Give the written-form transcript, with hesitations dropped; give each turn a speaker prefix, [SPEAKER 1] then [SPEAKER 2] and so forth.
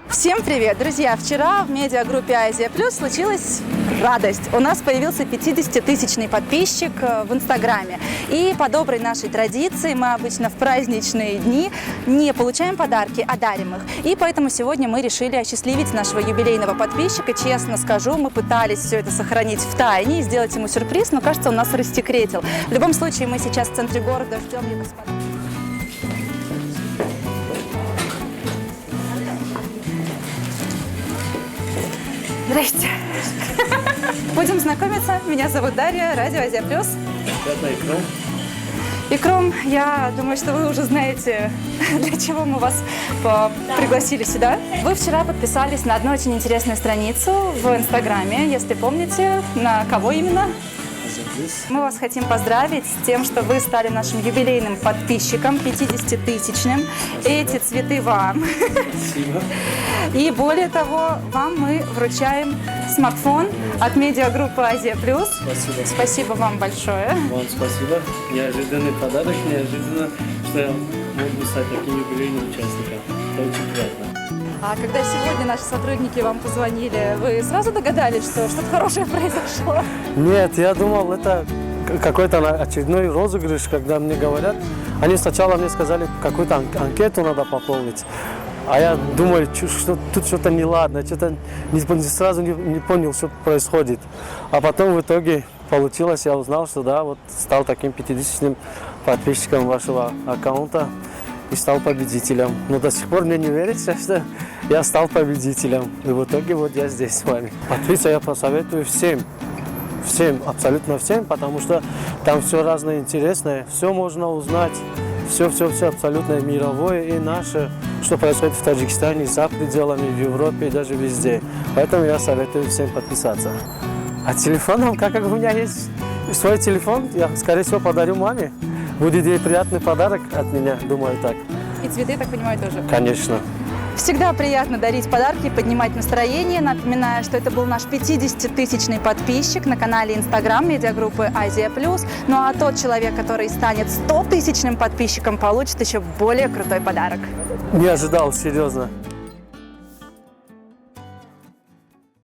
[SPEAKER 1] Всем привет, друзья! Вчера в медиагруппе Азия Плюс случилась радость. У нас появился 50-тысячный подписчик в Инстаграме. И по доброй нашей традиции мы обычно в праздничные дни не получаем подарки, а дарим их. И поэтому сегодня мы решили осчастливить нашего юбилейного подписчика. Честно скажу, мы пытались все это сохранить в тайне и сделать ему сюрприз, но кажется, он нас рассекретил. В любом случае, мы сейчас в центре города ждем его с подарком. Здрасте. Будем знакомиться. Меня зовут Дарья, радио Азия Плюс.
[SPEAKER 2] Икром.
[SPEAKER 1] Икром, я думаю, что вы уже знаете, для чего мы вас пригласили сюда. Вы вчера подписались на одну очень интересную страницу в Инстаграме, если помните, на кого именно? Мы вас хотим поздравить с тем, что вы стали нашим юбилейным подписчиком, 50-тысячным. Эти цветы вам.
[SPEAKER 2] Спасибо.
[SPEAKER 1] И более того, вам мы вручаем смартфон от медиагруппы Азия Плюс.
[SPEAKER 2] Спасибо.
[SPEAKER 1] Спасибо вам большое.
[SPEAKER 2] Вам спасибо. Неожиданный подарок, неожиданно, что я мог бы стать таким юбилейным участником. Это очень приятно.
[SPEAKER 1] А когда сегодня наши сотрудники вам позвонили, вы сразу догадались, что что-то хорошее произошло?
[SPEAKER 3] Нет, я думал, это какой-то очередной розыгрыш, когда мне говорят. Они сначала мне сказали, какую-то анкету надо пополнить. А я думаю, что тут что-то неладно, что-то сразу не понял, что происходит. А потом в итоге получилось, я узнал, что да, вот стал таким 50-тысячным подписчиком вашего аккаунта и стал победителем. Но до сих пор мне не верится, что я стал победителем. И в итоге вот я здесь с вами. Подписываться я посоветую всем. Всем, абсолютно всем, потому что там все разное интересное, все можно узнать. Все абсолютно мировое и наше, что происходит в Таджикистане, за пределами, в Европе и даже везде. Поэтому я советую всем подписаться. А телефоном, как у меня есть свой телефон, я, скорее всего, подарю маме. Будет ей приятный подарок от меня, думаю так.
[SPEAKER 1] И цветы, я так понимаю, тоже?
[SPEAKER 3] Конечно.
[SPEAKER 1] Всегда приятно дарить подарки, поднимать настроение. Напоминаю, что это был наш 50-тысячный подписчик на канале Инстаграм медиагруппы Азия Плюс. Ну а тот человек, который станет 100-тысячным подписчиком, получит еще более крутой подарок.
[SPEAKER 3] Не ожидал, серьезно.